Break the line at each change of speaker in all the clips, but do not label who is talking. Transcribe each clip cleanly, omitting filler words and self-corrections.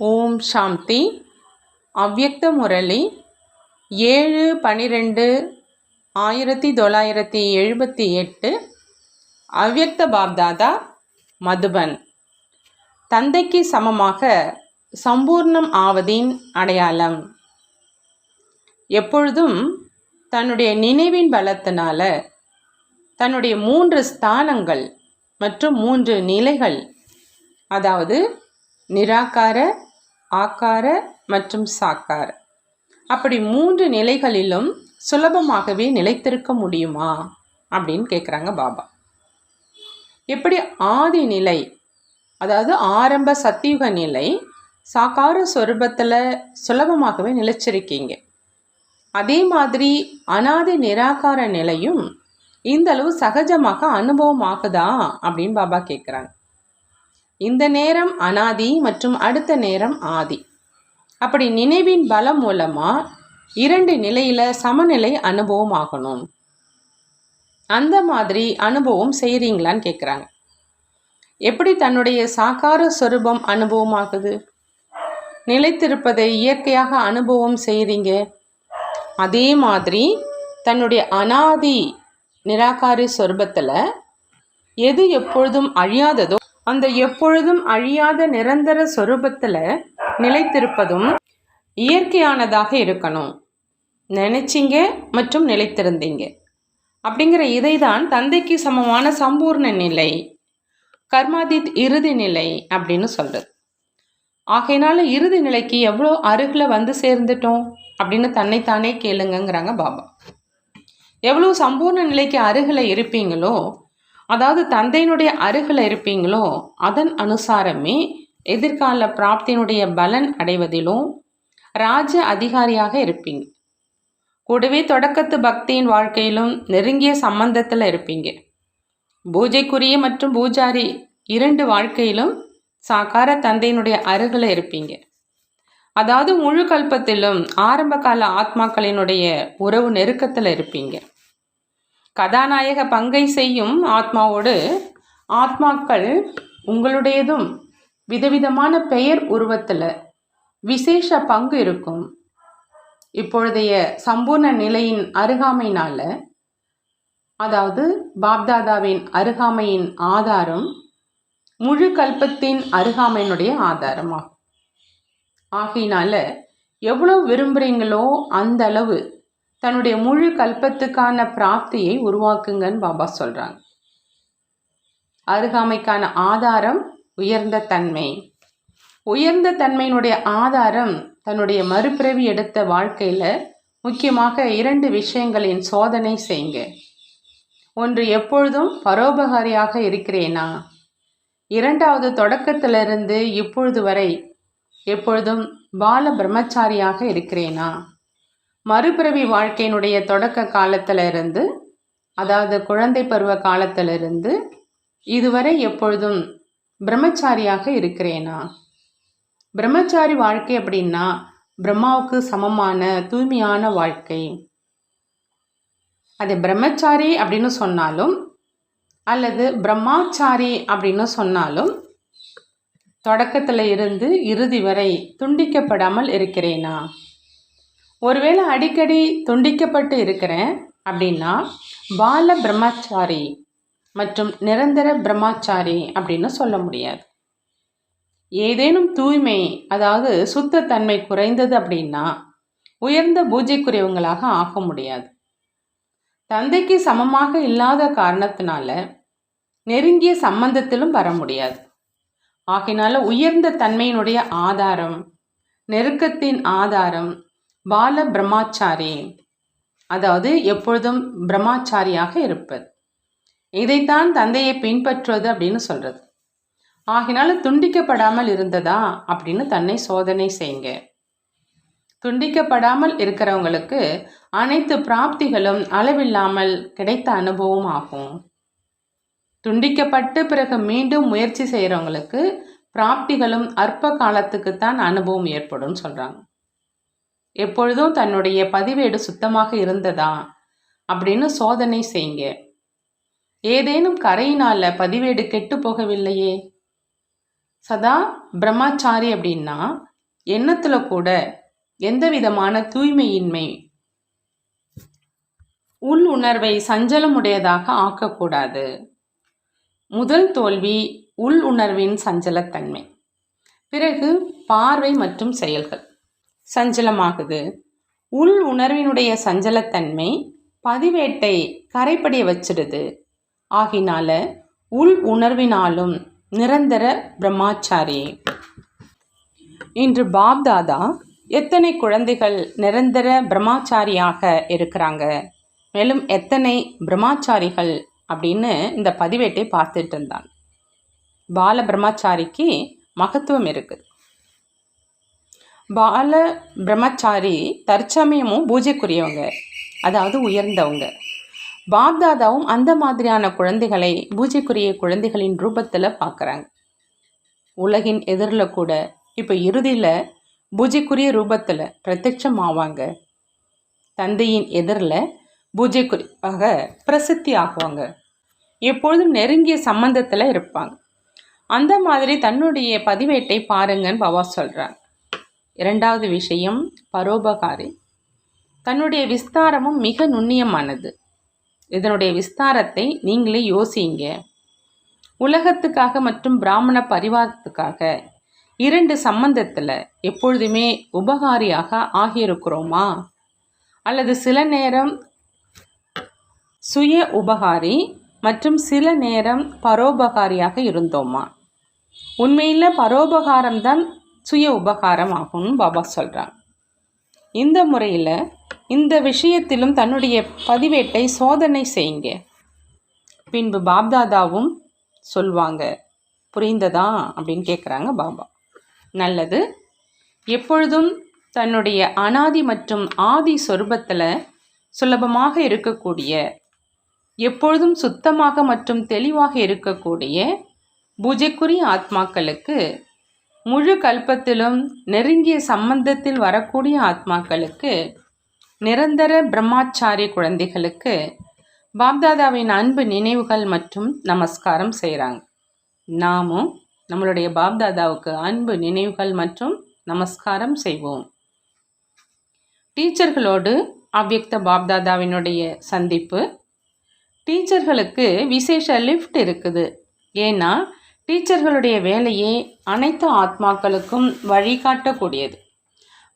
ஓம் சாந்தி. அவ்யக்த முரளி 7/12/1978. அவ்யக்த பாப்தாதா, மதுபன். தந்தைக்கு சமமாக சம்பூர்ணம் ஆவதின் அடையாளம். எப்பொழுதும் தன்னுடைய நினைவின் பலத்தினால தன்னுடைய 3 ஸ்தானங்கள் மற்றும் 3 நிலைகள், அதாவது நிராகார, ஆக்கார மற்றும் சாக்கார, அப்படி 3 நிலைகளிலும் சுலபமாகவே நிலைத்திருக்க முடியுமா அப்படின்னு கேட்குறாங்க பாபா. எப்படி ஆதி நிலை, அதாவது ஆரம்ப சத்தியுக நிலை சாக்கார சொரூபத்தில் சுலபமாகவே நிலைச்சிருக்கீங்க, அதே மாதிரி அனாதி நிராகார நிலையும் இந்த அளவு சகஜமாக அனுபவம் ஆகுதா அப்படின்னு பாபா கேட்குறாங்க. இந்த நேரம் அனாதி மற்றும் அடுத்த நேரம் ஆதி. அப்படி நினைவின் பலம் மூலமாக 2 நிலையில் சமநிலை அனுபவம் ஆகணும். அந்த மாதிரி அனுபவம் செய்கிறீங்களான்னு கேட்குறாங்க. எப்படி தன்னுடைய சாக்கார சொரூபம் அனுபவம் ஆகுது, நிலைத்திருப்பதை இயற்கையாக அனுபவம் செய்கிறீங்க, அதே மாதிரி தன்னுடைய அனாதி நிராகாரி சொரூபத்தில் எது எப்பொழுதும் அழியாததோ அந்த எப்பொழுதும் அழியாத நிரந்தர சொரூபத்தில் நிலைத்திருப்பதும் இயற்கையானதாக இருக்கணும். நினைச்சிங்க மற்றும் நிலைத்திருந்தீங்க அப்படிங்கிற இதை தான் தந்தைக்கு சமமான சம்பூர்ண நிலை, கர்மாதித் இறுதி நிலை அப்படின்னு சொல்கிறது. ஆகையினால இறுதி நிலைக்கு எவ்வளோ அருகில் வந்து சேர்ந்துட்டோம் அப்படின்னு தன்னைத்தானே கேளுங்கிறாங்க பாபா. எவ்வளோ சம்பூர்ண நிலைக்கு அருகில் இருப்பீங்களோ, அதாவது தந்தையினுடைய அருகில் இருப்பீங்களோ, அதன் அனுசாரமே எதிர்கால பிராப்தியினுடைய பலன் அடைவதிலும் ராஜ அதிகாரியாக இருப்பீங்க. கூடவே தொடக்கத்து பக்தியின் வாழ்க்கையிலும் நெருங்கிய சம்பந்தத்தில் இருப்பீங்க. பூஜைக்குரிய மற்றும் பூஜாரி 2 வாழ்க்கையிலும் சாக்கார தந்தையினுடைய அருகில் இருப்பீங்க. அதாவது முழு கல்பத்திலும் ஆரம்ப கால ஆத்மாக்களினுடைய உறவு நெருக்கத்தில் இருப்பீங்க. கதாநாயக பங்கை செய்யும் ஆத்மாவோடு ஆத்மாக்கள் உங்களுடையதும் விதவிதமான பெயர் உருவத்தில் விசேஷ பங்கு இருக்கும். இப்பொழுதைய சம்பூர்ண நிலையின் அருகாமையினால், அதாவது பாப்தாதாவின் அருகாமையின் ஆதாரம் முழு கல்பத்தின் அருகாமையினுடைய ஆதாரமாகும். ஆகையினால எவ்வளோ விரும்புகிறீங்களோ அந்த அளவு தன்னுடைய முழு கல்பத்துக்கான பிராப்தியை உருவாக்குங்கன்னு பாபா சொல்கிறாங்க. அருகாமைக்கான ஆதாரம் உயர்ந்த தன்மை. உயர்ந்த தன்மையினுடைய ஆதாரம் தன்னுடைய மறுபிறவி எடுத்த வாழ்க்கையில் முக்கியமாக 2 விஷயங்களின் சோதனை செய்யுங்க. ஒன்று, எப்பொழுதும் பரோபகாரியாக இருக்கிறேனா? 2வது, தொடக்கத்திலிருந்து இப்பொழுது வரை எப்பொழுதும் பால பிரம்மச்சாரியாக இருக்கிறேனா? மறுபிறவி வாழ்க்கையினுடைய தொடக்க காலத்திலிருந்து, அதாவது குழந்தை பருவ காலத்திலிருந்து இதுவரை எப்பொழுதும் பிரம்மச்சாரியாக இருக்கிறேனா? பிரம்மச்சாரி வாழ்க்கை அப்படின்னா பிரம்மாவுக்கு சமமான தூய்மையான வாழ்க்கை. அது பிரம்மச்சாரி அப்படின்னு சொன்னாலும் அல்லது பிரம்மாச்சாரி அப்படின்னு சொன்னாலும் தொடக்கத்தில் இருந்து இறுதி வரை துண்டிக்கப்படாமல் இருக்கிறேனா? ஒருவேளை அடிக்கடி துண்டிக்கப்பட்டு இருக்கிறேன் அப்படின்னா பால பிரம்மச்சாரி மற்றும் நிரந்தர பிரம்மச்சாரி அப்படின்னு சொல்ல முடியாது. ஏதேனும் தூய்மை, அதாவது சுத்தத்தன்மை குறைந்தது அப்படின்னா உயர்ந்த பூஜைக்குரியவங்களாக ஆக முடியாது. தந்தைக்கு சமமாக இல்லாத காரணத்தினால நெருங்கிய சம்பந்தத்திலும் வர முடியாது. ஆகையினால உயர்ந்த தன்மையினுடைய ஆதாரம், நெருக்கத்தின் ஆதாரம் பால பிரம்மாச்சாரி, அதாவது எப்பொழுதும் பிரம்மாச்சாரியாக இருப்பது. இதைத்தான் தந்தையை பின்பற்றுவது அப்படின்னு சொல்றது. ஆகினால துண்டிக்கப்படாமல் இருந்ததா அப்படின்னு தன்னை சோதனை செய்யுங்க. துண்டிக்கப்படாமல் இருக்கிறவங்களுக்கு அனைத்து பிராப்திகளும் அளவில்லாமல் கிடைத்த அனுபவம் ஆகும். துண்டிக்கப்பட்டு பிறகு மீண்டும் முயற்சி செய்கிறவங்களுக்கு பிராப்திகளும் அற்ப காலத்துக்குத்தான் அனுபவம் ஏற்படும் சொல்கிறாங்க. எப்பொழுதும் தன்னுடைய பதிவேடு சுத்தமாக இருந்ததா அப்படின்னு சோதனை செய்யுங்க. ஏதேனும் கரையினால் பதிவேடு கெட்டு போகவில்லையே. சதா பிரம்மச்சாரி அப்படின்னா எண்ணத்தில் கூட எந்த விதமான தூய்மையின்மை, உள் உணர்வை சஞ்சலமுடையதாக ஆக்கக்கூடாது. முதல் தோல்வி உள் உணர்வின் சஞ்சலத்தன்மை. பிறகு பார்வை மற்றும் செயல்கள் சஞ்சலமாகுது. உள் உணர்வினுடைய சஞ்சலத்தன்மை பதிவேட்டை கரைப்படைய வச்சிடுது. ஆகினால உள் உணர்வினாலும் நிரந்தர பிரம்மாச்சாரி. இன்று பாப்தாதா எத்தனை குழந்தைகள் நிரந்தர பிரம்மாச்சாரியாக இருக்கிறாங்க, மேலும் எத்தனை பிரம்மாச்சாரிகள் அப்படின்னு இந்த பதிவேட்டை பார்த்துட்டு இருந்தான். பால பிரம்மாச்சாரிக்கு மகத்துவம் இருக்குது. பால பிரம்மச்சாரி தற்சமயமும் பூஜைக்குரியவங்க, அதாவது உயர்ந்தவங்க. பாப்தாதாவும் அந்த மாதிரியான குழந்தைகளை பூஜைக்குரிய குழந்தைகளின் ரூபத்தில் பார்க்குறாங்க. உலகின் எதிரில் கூட இப்போ இறுதியில் பூஜைக்குரிய ரூபத்தில் பிரத்யட்சம் ஆவாங்க. தந்தையின் எதிரில் பூஜைக்குரியாக பிரசித்தி ஆகுவாங்க. எப்பொழுதும் நெருங்கிய சம்பந்தத்தில் இருப்பாங்க. அந்த மாதிரி தன்னுடைய பதிவேட்டை பாருங்கன்னு பாபா சொல்கிறாங்க. இரண்டாவது விஷயம் பரோபகாரி. தன்னுடைய விஸ்தாரமும் மிக நுண்ணியமானது. இதனுடைய விஸ்தாரத்தை நீங்களே யோசிங்க. உலகத்துக்காக மற்றும் பிராமண பரிவாரத்துக்காக 2 சம்பந்தத்தில் எப்பொழுதுமே உபகாரியாக ஆகியிருக்கிறோமா, அல்லது சில நேரம் சுய உபகாரி மற்றும் சில நேரம் பரோபகாரியாக இருந்தோமா? உண்மையில் பரோபகாரம்தான் சுய உபகாரம் ஆகும்னு பாபா சொல்கிறாங்க. இந்த முறையில் இந்த விஷயத்திலும் தன்னுடைய பதிவேட்டை சோதனை செய்யுங்க. பின்பு பாப்தாதாவும் சொல்வாங்க. புரிந்ததா அப்படின்னு கேட்குறாங்க பாபா. நல்லது. எப்பொழுதும் தன்னுடைய அனாதி மற்றும் ஆதி சொரூபத்தில் சுலபமாக இருக்கக்கூடிய, எப்பொழுதும் சுத்தமாக மற்றும் தெளிவாக இருக்கக்கூடிய பூஜைக்குரிய ஆத்மாக்களுக்கு, முழு கல்பத்திலும் நெருங்கிய சம்பந்தத்தில் வரக்கூடிய ஆத்மாக்களுக்கு, நிரந்தர பிரம்மாச்சாரிய குழந்தைகளுக்கு பாப்தாதாவின் அன்பு நினைவுகள் மற்றும் நமஸ்காரம் செய்கிறாங்க. நாமும் நம்மளுடைய பாப்தாதாவுக்கு அன்பு நினைவுகள் மற்றும் நமஸ்காரம் செய்வோம். டீச்சர்களோடு அவ்யக்த பாப்தாதாவினுடைய சந்திப்பு. டீச்சர்களுக்கு விசேஷ லிஃப்ட் இருக்குது. ஏன்னா டீச்சர்களுடைய வேலையே அனைத்து ஆத்மாக்களுக்கும் வழிகாட்டக்கூடியது.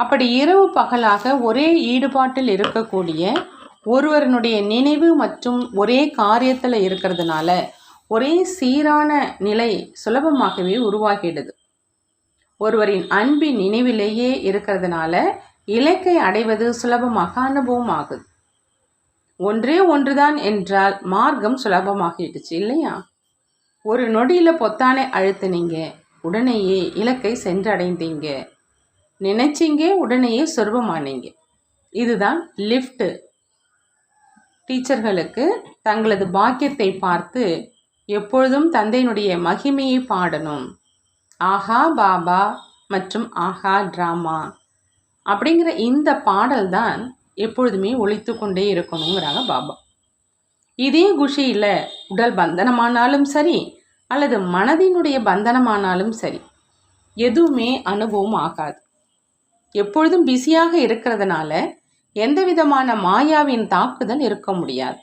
அப்படி இரவு பகலாக ஒரே ஈடுபாட்டில் இருக்கக்கூடிய ஒருவருடைய நினைவு மற்றும் ஒரே காரியத்தில் இருக்கிறதுனால ஒரே சீரான நிலை சுலபமாகவே உருவாகிடுது. ஒருவரின் அன்பின் நினைவிலேயே இருக்கிறதுனால இலக்கை அடைவது சுலபமாக அனுபவம் ஆகுது. ஒன்றே ஒன்றுதான் என்றால் மார்க்கம் சுலபமாகிடுச்சு இல்லையா? ஒரு நொடியில் பொத்தானை அழுத்தினீங்க, உடனேயே இலக்கை சென்றடைந்தீங்க. நினைச்சிங்க, உடனேயே சொர்பமானீங்க. இதுதான் லிஃப்ட். டீச்சர்களுக்கு தங்களது பாக்கியத்தை பார்த்து எப்பொழுதும் தந்தையினுடைய மகிமையை பாடணும். ஆஹா பாபா மற்றும் ஆஹா ட்ராமா அப்படிங்கிற இந்த பாடல் தான் எப்பொழுதுமே ஒலித்து கொண்டே இருக்கணுங்கிறாங்க பாபா. இதே குஷியில் உடல் பந்தனமானாலும் சரி, அல்லது மனதினுடைய பந்தனமானாலும் சரி, எதுவுமே அனுபவம் ஆகாது. எப்பொழுதும் பிஸியாக இருக்கிறதுனால எந்த விதமான மாயாவின் தாக்குதல் இருக்க முடியாது.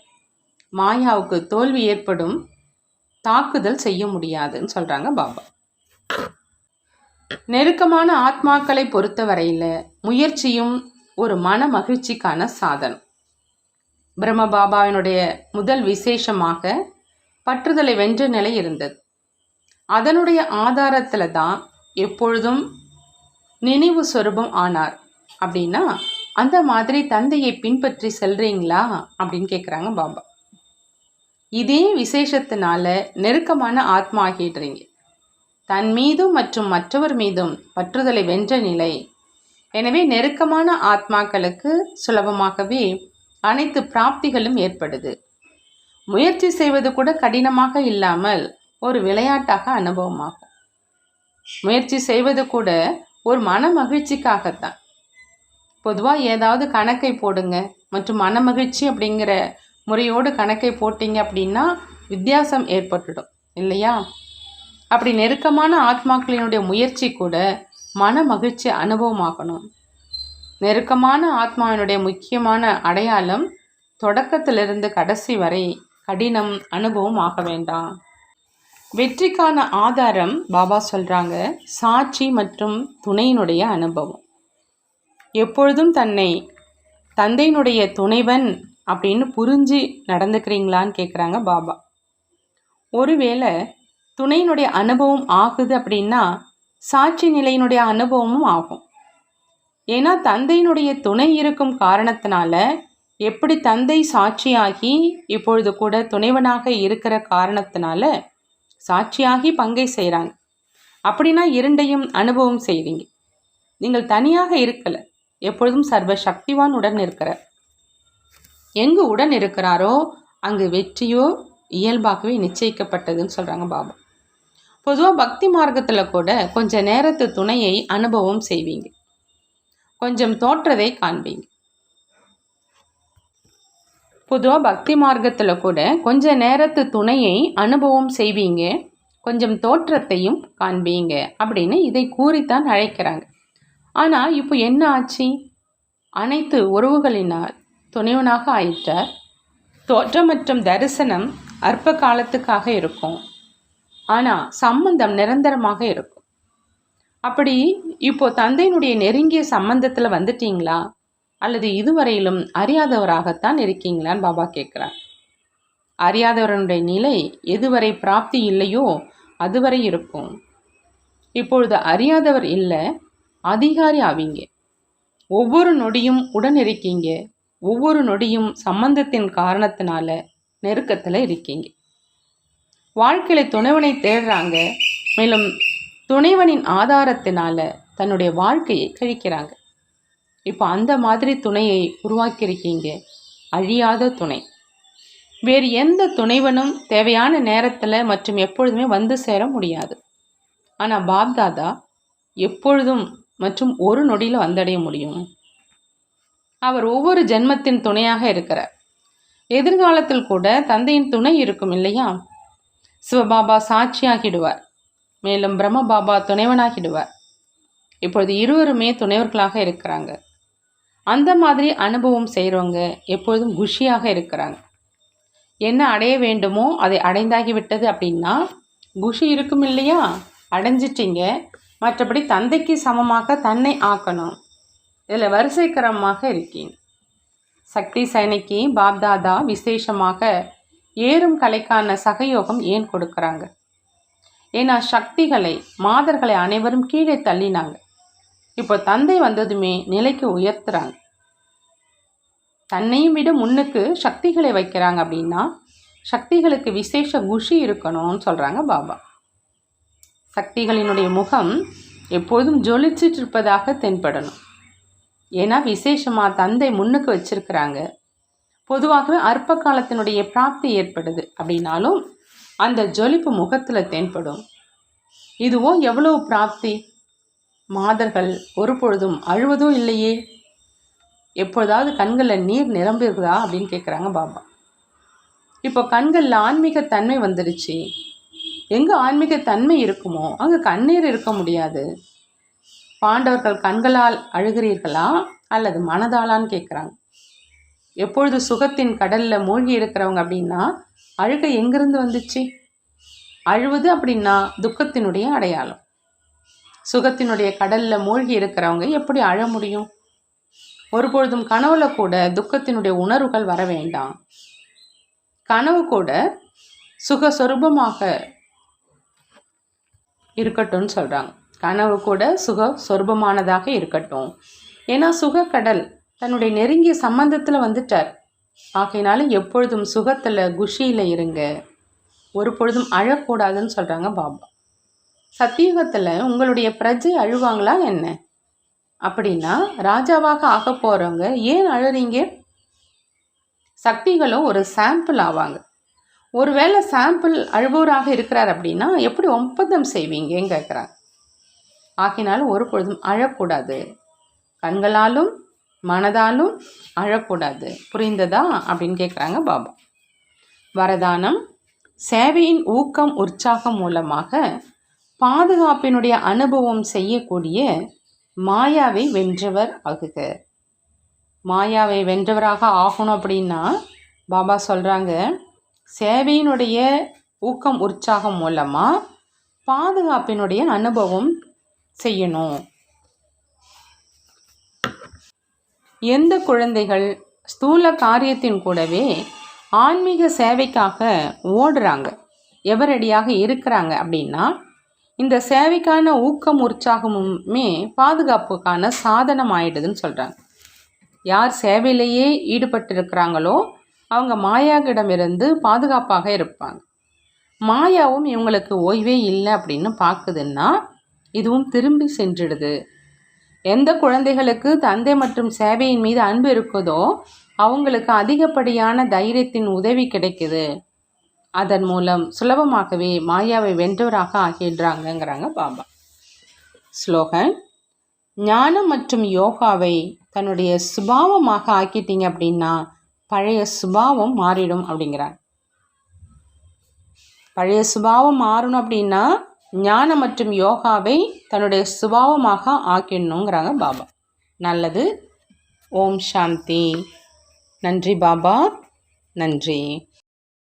மாயாவுக்கு தோல்வி ஏற்படும், தாக்குதல் செய்ய முடியாதுன்னு சொல்கிறாங்க பாபா. நெருக்கமான ஆத்மாக்களை பொறுத்தவரையில் முயற்சியும் ஒரு மன மகிழ்ச்சிக்கான சாதனம். பிரம்ம பாபாவினுடைய முதல் விசேஷமாக பற்றுதலை வென்ற நிலை இருந்தது. அதனுடைய ஆதாரத்தில் தான் எப்பொழுதும் நினைவு சொரூபம் ஆனார். அப்படின்னா அந்த மாதிரி தந்தையை பின்பற்றி செல்றீங்களா அப்படின்னு கேட்குறாங்க பாபா. இதே விசேஷத்தினால நெருக்கமான ஆத்மா ஆகிடுறீங்க. தன் மீதும் மற்றும் மற்றவர் மீதும் பற்றுதலை வென்ற நிலை. எனவே நெருக்கமான ஆத்மாக்களுக்கு சுலபமாகவே அனைத்து பிராப்திகளும் ஏற்படுது. முயற்சி செய்வது கூட கடினமாக இல்லாமல் ஒரு விளையாட்டாக அனுபவமாகும். முயற்சி செய்வது கூட ஒரு மன மகிழ்ச்சிக்காகத்தான். பொதுவாக ஏதாவது கணக்கை போடுங்க மற்றும் மன மகிழ்ச்சி அப்படிங்கிற முறையோடு கணக்கை போட்டிங்க அப்படின்னா வித்தியாசம் ஏற்பட்டுடும் இல்லையா? அப்படி நெருக்கமான ஆத்மாக்களினுடைய முயற்சி கூட மன மகிழ்ச்சி அனுபவமாகணும். நெருக்கமான ஆத்மாவினுடைய முக்கியமான அடையாளம் தொடக்கத்திலிருந்து கடைசி வரை கடினம் அனுபவம் ஆக வேண்டாம். வெற்றிக்கான ஆதாரம் பாபா சொல்கிறாங்க, சாட்சி மற்றும் துணையினுடைய அனுபவம். எப்பொழுதும் தன்னை தந்தையினுடைய துணைவன் அப்படின்னு புரிஞ்சு நடந்துக்கிறீங்களான்னு கேட்குறாங்க பாபா. ஒருவேளை துணையினுடைய அனுபவம் ஆகுது அப்படின்னா சாட்சி நிலையினுடைய அனுபவமும் ஆகும். ஏன்னா தந்தையினுடைய துணை இருக்கும் காரணத்தினால, எப்படி தந்தை சாட்சியாகி இப்பொழுது கூட துணைவனாக இருக்கிற காரணத்தினால சாட்சியாகி பங்கை செய்கிறாங்க. அப்படின்னா இரண்டையும் அனுபவம் செய்வீங்க. நீங்கள் தனியாக இருக்கலை, எப்பொழுதும் சர்வ சக்திவான் உடன் இருக்கிறார். எங்கு உடன் இருக்கிறாரோ அங்கு வெற்றியோ இயல்பாகவே நிச்சயிக்கப்பட்டதுன்னு சொல்கிறாங்க பாபா. பொதுவாக பக்தி மார்க்கத்தில் கூட கொஞ்ச நேரத்து துணையை அனுபவம் செய்வீங்க, கொஞ்சம் தோற்றதை காண்பீங்க. பொதுவாக பக்தி மார்க்கத்தில் கூட கொஞ்ச நேரத்து துணையை அனுபவம் செய்வீங்க, கொஞ்சம் தோற்றத்தையும் காண்பீங்க அப்படின்னு இதை கூறித்தான் அழைக்கிறாங்க. ஆனால் இப்போ என்ன ஆச்சு? அனைத்து உறவுகளினால் துணைவனாக ஆயிட்டார். தோற்றம் மற்றும் தரிசனம் அற்ப காலத்துக்காக இருக்கும், ஆனால் சம்பந்தம் நிரந்தரமாக இருக்கும். அப்படி இப்போ தந்தையினுடைய நெருங்கிய சம்பந்தத்தில் வந்துட்டீங்களா, அல்லது இதுவரையிலும் அறியாதவராகத்தான் இருக்கீங்களான்னு பாபா கேட்குறார். அறியாதவருடைய நிலை எதுவரை பிராப்தி இல்லையோ அதுவரை இருக்கும். இப்பொழுது அறியாதவர் இல்லை, அதிகாரி ஆவீங்க. ஒவ்வொரு நொடியும் உடன் இருக்கீங்க, ஒவ்வொரு நொடியும் சம்பந்தத்தின் காரணத்தினால நெருக்கத்தில் இருக்கீங்க. வாழ்க்கையில் துணைவனை தேடுறாங்க, மேலும் துணைவனின் ஆதாரத்தினால தன்னுடைய வாழ்க்கையை கழிக்கிறாங்க. இப்போ அந்த மாதிரி துணையை உருவாக்கியிருக்கீங்க, அழியாத துணை. வேறு எந்த துணைவனும் தேவையான நேரத்தில் மற்றும் எப்பொழுதுமே வந்து சேர முடியாது. ஆனால் பாப்தாதா எப்பொழுதும் மற்றும் ஒரு நொடியில் வந்தடைய முடியும். அவர் ஒவ்வொரு ஜென்மத்தின் துணையாக இருக்கிறார். எதிர்காலத்தில் கூட தந்தையின் துணை இருக்கும் இல்லையா? சிவபாபா சாட்சியாகிடுவார், மேலும் பிரம்ம பாபா துணைவனாகிடுவார். இப்பொழுது இருவருமே துணைவர்களாக இருக்கிறாங்க. அந்த மாதிரி அனுபவம் செய்கிறவங்க எப்பொழுதும் குஷியாக இருக்கிறாங்க. என்ன அடைய வேண்டுமோ அதை அடைந்தாகிவிட்டது அப்படின்னா குஷி இருக்கும் இல்லையா? அடைஞ்சிட்டிங்க. மற்றபடி தந்தைக்கு சமமாக தன்னை ஆக்கணும், இதில் வரிசைக்கிரமமாக இருக்கீங்க. சக்தி சைனிக்கு பாப்தாதா விசேஷமாக ஏறும் கலைக்கான சகயோகம் ஏன் கொடுக்குறாங்க? ஏன்னா சக்திகளை மாதர்களை அனைவரும் கீழே தள்ளினாங்க. இப்போ தந்தை வந்ததுமே நிலைக்கு உயர்த்துறாங்க. தன்னையும் விட முன்னுக்கு சக்திகளை வைக்கிறாங்க. அப்படின்னா சக்திகளுக்கு விசேஷ குஷி இருக்கணும்னு சொல்கிறாங்க பாபா. சக்திகளினுடைய முகம் எப்போதும் ஜொலிச்சிட்டு இருப்பதாக தென்படணும். ஏன்னா விசேஷமாக தந்தை முன்னுக்கு வச்சிருக்கிறாங்க. பொதுவாகவே அற்ப காலத்தினுடைய பிராப்தி ஏற்படுது அப்படின்னாலும் அந்த ஜொலிப்பு முகத்தில் தென்படும். இதுவோ எவ்வளவு பிராப்தி! மாதர்கள் ஒரு பொழுதும் அழுவதும் இல்லையே. எப்பொழுதாவது கண்களில் நீர் நிரம்பியிருக்குதா அப்படின்னு கேட்குறாங்க பாபா. இப்போ கண்களில் ஆன்மீகத்தன்மை வந்துடுச்சு. எங்கே ஆன்மீகத்தன்மை இருக்குமோ அங்கே கண்ணீர் இருக்க முடியாது. பாண்டவர்கள் கண்களால் அழுகிறீர்களா அல்லது மனதாலான்னு கேட்குறாங்க. எப்பொழுது சுகத்தின் கடலில் மூழ்கி இருக்கிறவங்க அப்படின்னா அழுகை எங்கிருந்து வந்துச்சு? அழுவது அப்படின்னா துக்கத்தினுடைய அடையாளம். சுகத்தினுடைய கடலில் மூழ்கி இருக்கிறவங்க எப்படி அழ முடியும்? ஒருபொழுதும் கனவுல கூட துக்கத்தினுடைய உணர்வுகள் வர வேண்டாம். கனவு கூட சுகஸ்வரூபமாக இருக்கட்டும்னு சொல்கிறாங்க. கனவு கூட சுகஸ்வரூபமானதாக இருக்கட்டும். ஏன்னா சுகக்கடல் தன்னுடைய நெருங்கிய சம்பந்தத்தில் வந்துட்டார். ஆகையினால எப்பொழுதும் சுகத்தில் குஷியில் இருங்க, ஒரு பொழுதும் அழக்கூடாதுன்னு சொல்கிறாங்க பாபா. சத்தியுகத்தில் உங்களுடைய பிரஜை அழுவாங்களா என்ன? அப்படின்னா ராஜாவாக ஆக போகிறவங்க ஏன் அழுறீங்க? சக்திகளும் ஒரு சாம்பிள் ஆவாங்க. ஒருவேளை சாம்பிள் அழுபவராக இருக்கிறார் அப்படின்னா எப்படி ஒப்பந்தம் செய்வீங்கன்னு கேட்குறாங்க. ஆகினாலும் ஒரு பொழுதும் அழக்கூடாது, கண்களாலும் மனதாலும் அழக்கூடாது. புரிந்ததா அப்படின்னு கேட்குறாங்க பாபா. வரதானம்: சேவையின் ஊக்கம் உற்சாகம் மூலமாக பாதுகாப்பினுடைய அனுபவம் செய்யக்கூடிய மாயாவை வென்றவர் ஆகுக. மாயாவை வென்றவராக ஆகணும் அப்படின்னா பாபா சொல்கிறாங்க, சேவையினுடைய ஊக்கம் உற்சாகம் மூலமாக பாதுகாப்பினுடைய அனுபவம் செய்யணும். எந்த குழந்தைகள் ஸ்தூல காரியத்தின் கூடவே ஆன்மீக சேவைக்காக ஓடுறாங்க, எவரடியாக இருக்கிறாங்க அப்படின்னா இந்த சேவைக்கான ஊக்கம் உற்சாகமுமே பாதுகாப்புக்கான சாதனம் ஆயிடுதுன்னு சொல்கிறாங்க. யார் சேவையிலேயே ஈடுபட்டிருக்கிறாங்களோ அவங்க மாயாவிடமிருந்து பாதுகாப்பாக இருப்பாங்க. மாயாவும் இவங்களுக்கு ஓய்வே இல்லை அப்படின்னு பார்க்குதுன்னா இதுவும் திரும்பி சென்றுடுது. எந்த குழந்தைகளுக்கு தந்தை மற்றும் சேவையின் மீது அன்பு இருக்குதோ அவங்களுக்கு அதிகப்படியான தைரியத்தின் உதவி கிடைக்குது. அதன் மூலம் சுலபமாகவே மாயாவை வென்றவராக ஆகிடுறாங்கங்கிறாங்க பாபா. ஸ்லோகன்: ஞானம் மற்றும் யோகாவை தன்னுடைய சுபாவமாக ஆக்கிட்டீங்க அப்படின்னா பழைய சுபாவம் மாறிடும் அப்படிங்கிறாங்க. பழைய சுபாவம் மாறணும் அப்படின்னா ஞானம் மற்றும் யோகாவை தன்னுடைய சுபாவமாக ஆக்கிடணுங்கிறாங்க பாபா. நல்லது. ஓம் சாந்தி. நன்றி பாபா, நன்றி.